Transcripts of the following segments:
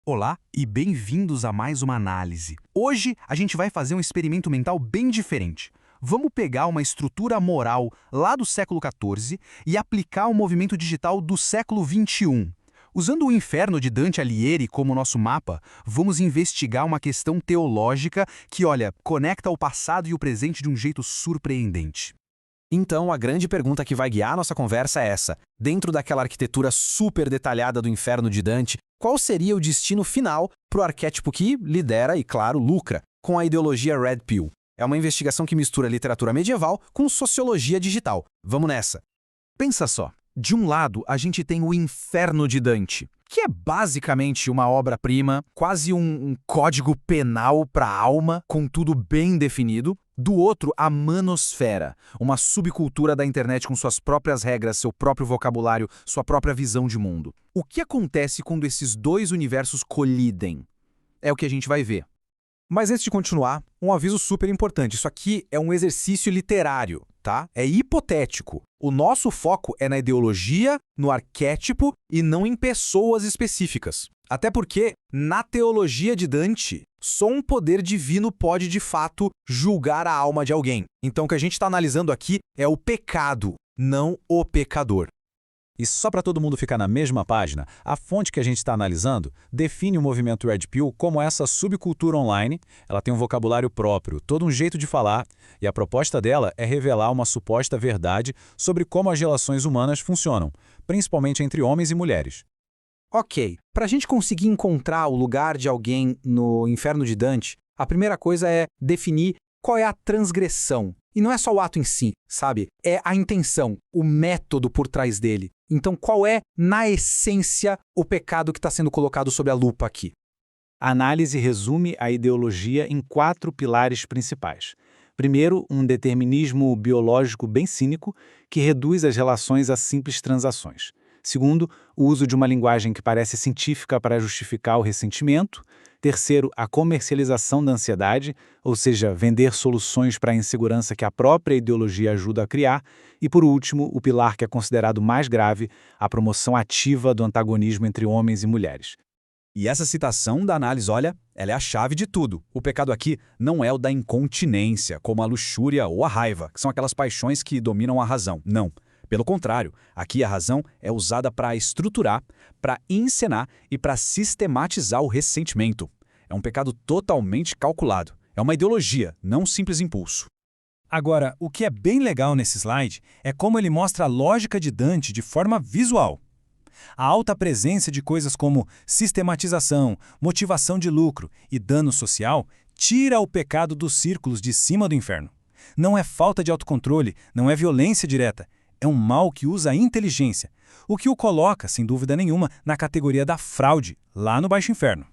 Olá e bem-vindos a mais uma análise. Hoje a gente vai fazer um experimento mental bem diferente. Vamos pegar uma estrutura moral lá do século XIV e aplicar um movimento digital do século XXI. Usando o Inferno de Dante Alighieri como nosso mapa, vamos investigar uma questão teológica que, olha, conecta o passado e o presente de um jeito surpreendente. Então, a grande pergunta que vai guiar a nossa conversa é essa. Dentro daquela arquitetura super detalhada do Inferno de Dante, qual seria o destino final para o arquétipo que lidera e, claro, lucra com a ideologia Red Pill? É uma investigação que mistura literatura medieval com sociologia digital. Vamos nessa! Pensa só, de um lado a gente tem o Inferno de Dante, que é basicamente uma obra-prima, quase um código penal para a alma, com tudo bem definido. Do outro, a manosfera, uma subcultura da internet com suas próprias regras, seu próprio vocabulário, sua própria visão de mundo. O que acontece quando esses dois universos colidem? É o que a gente vai ver. Mas antes de continuar, um aviso super importante. Isso aqui é um exercício literário, tá? É hipotético. O nosso foco é na ideologia, no arquétipo e não em pessoas específicas. Até porque, na teologia de Dante, só um poder divino pode, de fato, julgar a alma de alguém. Então, o que a gente está analisando aqui é o pecado, não o pecador. E só para todo mundo ficar na mesma página, a fonte que a gente está analisando define o movimento Red Pill como essa subcultura online. Ela tem um vocabulário próprio, todo um jeito de falar, e a proposta dela é revelar uma suposta verdade sobre como as relações humanas funcionam, principalmente entre homens e mulheres. Ok, para a gente conseguir encontrar o lugar de alguém no Inferno de Dante, a primeira coisa é definir qual é a transgressão. E não é só o ato em si, sabe? É a intenção, o método por trás dele. Então, qual é, na essência, o pecado que está sendo colocado sob a lupa aqui? A análise resume a ideologia em 4 pilares principais. Primeiro, um determinismo biológico bem cínico, que reduz as relações a simples transações. Segundo, o uso de uma linguagem que parece científica para justificar o ressentimento. Terceiro, a comercialização da ansiedade, ou seja, vender soluções para a insegurança que a própria ideologia ajuda a criar. E por último, o pilar que é considerado mais grave, a promoção ativa do antagonismo entre homens e mulheres. E essa citação da análise, olha, ela é a chave de tudo. O pecado aqui não é o da incontinência, como a luxúria ou a raiva, que são aquelas paixões que dominam a razão. Não. Pelo contrário, aqui a razão é usada para estruturar, para encenar e para sistematizar o ressentimento. É um pecado totalmente calculado. É uma ideologia, não um simples impulso. Agora, o que é bem legal nesse slide é como ele mostra a lógica de Dante de forma visual. A alta presença de coisas como sistematização, motivação de lucro e dano social tira o pecado dos círculos de cima do inferno. Não é falta de autocontrole, não é violência direta. É um mal que usa a inteligência, o que o coloca, sem dúvida nenhuma, na categoria da fraude, lá no Baixo Inferno.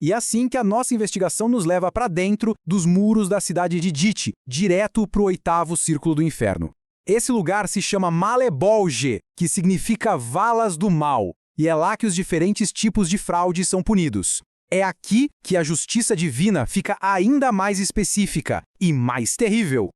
E é assim que a nossa investigação nos leva para dentro dos muros da cidade de Dite, direto para o 8º círculo do inferno. Esse lugar se chama Malebolge, que significa valas do mal, e é lá que os diferentes tipos de fraude são punidos. É aqui que a justiça divina fica ainda mais específica e mais terrível.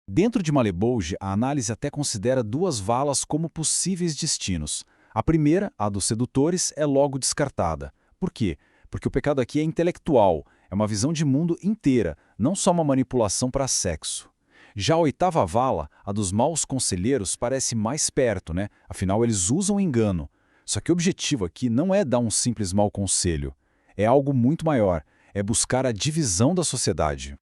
Dentro de Malebolge, a análise até considera 2 valas como possíveis destinos. A primeira, a dos sedutores, é logo descartada. Por quê? Porque o pecado aqui é intelectual, é uma visão de mundo inteira, não só uma manipulação para sexo. Já a 8ª vala, a dos maus conselheiros, parece mais perto, né? Afinal, eles usam engano. Só que o objetivo aqui não é dar um simples mau conselho. É algo muito maior, é buscar a divisão da sociedade.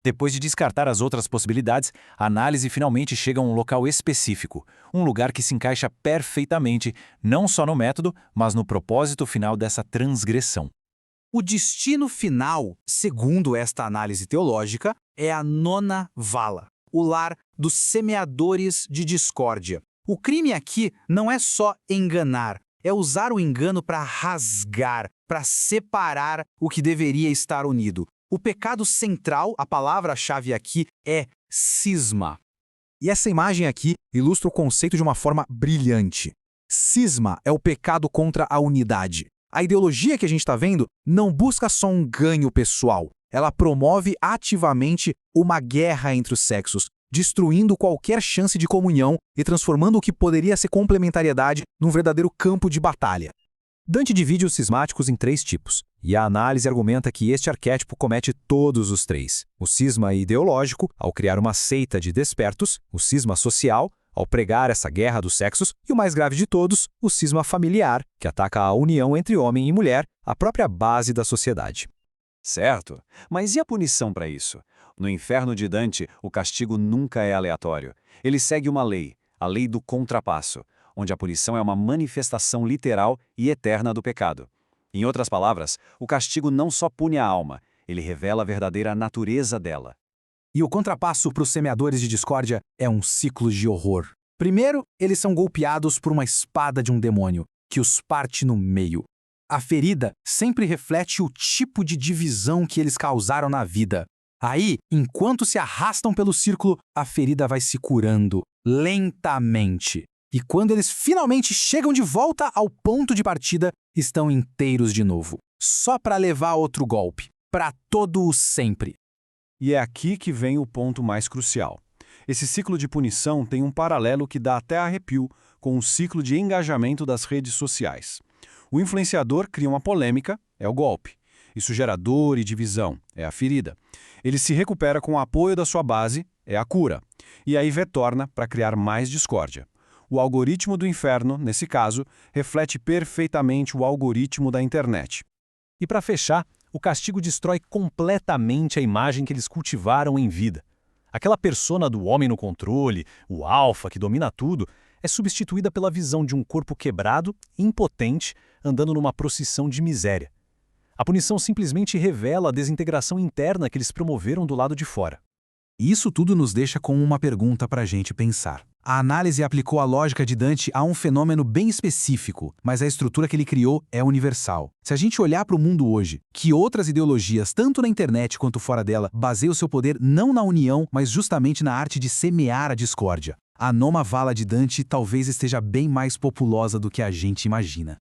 Depois de descartar as outras possibilidades, a análise finalmente chega a um local específico, um lugar que se encaixa perfeitamente, não só no método, mas no propósito final dessa transgressão. O destino final, segundo esta análise teológica, é a 9ª vala, o lar dos semeadores de discórdia. O crime aqui não é só enganar, é usar o engano para rasgar, para separar o que deveria estar unido. O pecado central, a palavra-chave aqui, é cisma. E essa imagem aqui ilustra o conceito de uma forma brilhante. Cisma é o pecado contra a unidade. A ideologia que a gente está vendo não busca só um ganho pessoal. Ela promove ativamente uma guerra entre os sexos, destruindo qualquer chance de comunhão e transformando o que poderia ser complementariedade num verdadeiro campo de batalha. Dante divide os cismáticos em 3 tipos, e a análise argumenta que este arquétipo comete todos os 3. O cisma ideológico, ao criar uma seita de despertos, o cisma social, ao pregar essa guerra dos sexos, e o mais grave de todos, o cisma familiar, que ataca a união entre homem e mulher, a própria base da sociedade. Certo, mas e a punição para isso? No inferno de Dante, o castigo nunca é aleatório. Ele segue uma lei, a lei do contrapasso, onde a punição é uma manifestação literal e eterna do pecado. Em outras palavras, o castigo não só pune a alma, ele revela a verdadeira natureza dela. E o contrapasso para os semeadores de discórdia é um ciclo de horror. Primeiro, eles são golpeados por uma espada de um demônio, que os parte no meio. A ferida sempre reflete o tipo de divisão que eles causaram na vida. Aí, enquanto se arrastam pelo círculo, a ferida vai se curando, lentamente. E quando eles finalmente chegam de volta ao ponto de partida, estão inteiros de novo. Só para levar outro golpe. Para todo o sempre. E é aqui que vem o ponto mais crucial. Esse ciclo de punição tem um paralelo que dá até arrepio com o ciclo de engajamento das redes sociais. O influenciador cria uma polêmica, é o golpe. Isso gera dor e divisão, é a ferida. Ele se recupera com o apoio da sua base, é a cura. E aí retorna para criar mais discórdia. O algoritmo do inferno, nesse caso, reflete perfeitamente o algoritmo da internet. E para fechar, o castigo destrói completamente a imagem que eles cultivaram em vida. Aquela persona do homem no controle, o alfa que domina tudo, é substituída pela visão de um corpo quebrado, impotente, andando numa procissão de miséria. A punição simplesmente revela a desintegração interna que eles promoveram do lado de fora. Isso tudo nos deixa com uma pergunta para a gente pensar. A análise aplicou a lógica de Dante a um fenômeno bem específico, mas a estrutura que ele criou é universal. Se a gente olhar para o mundo hoje, que outras ideologias, tanto na internet quanto fora dela, baseiam seu poder não na união, mas justamente na arte de semear a discórdia. A Nona Vala de Dante talvez esteja bem mais populosa do que a gente imagina.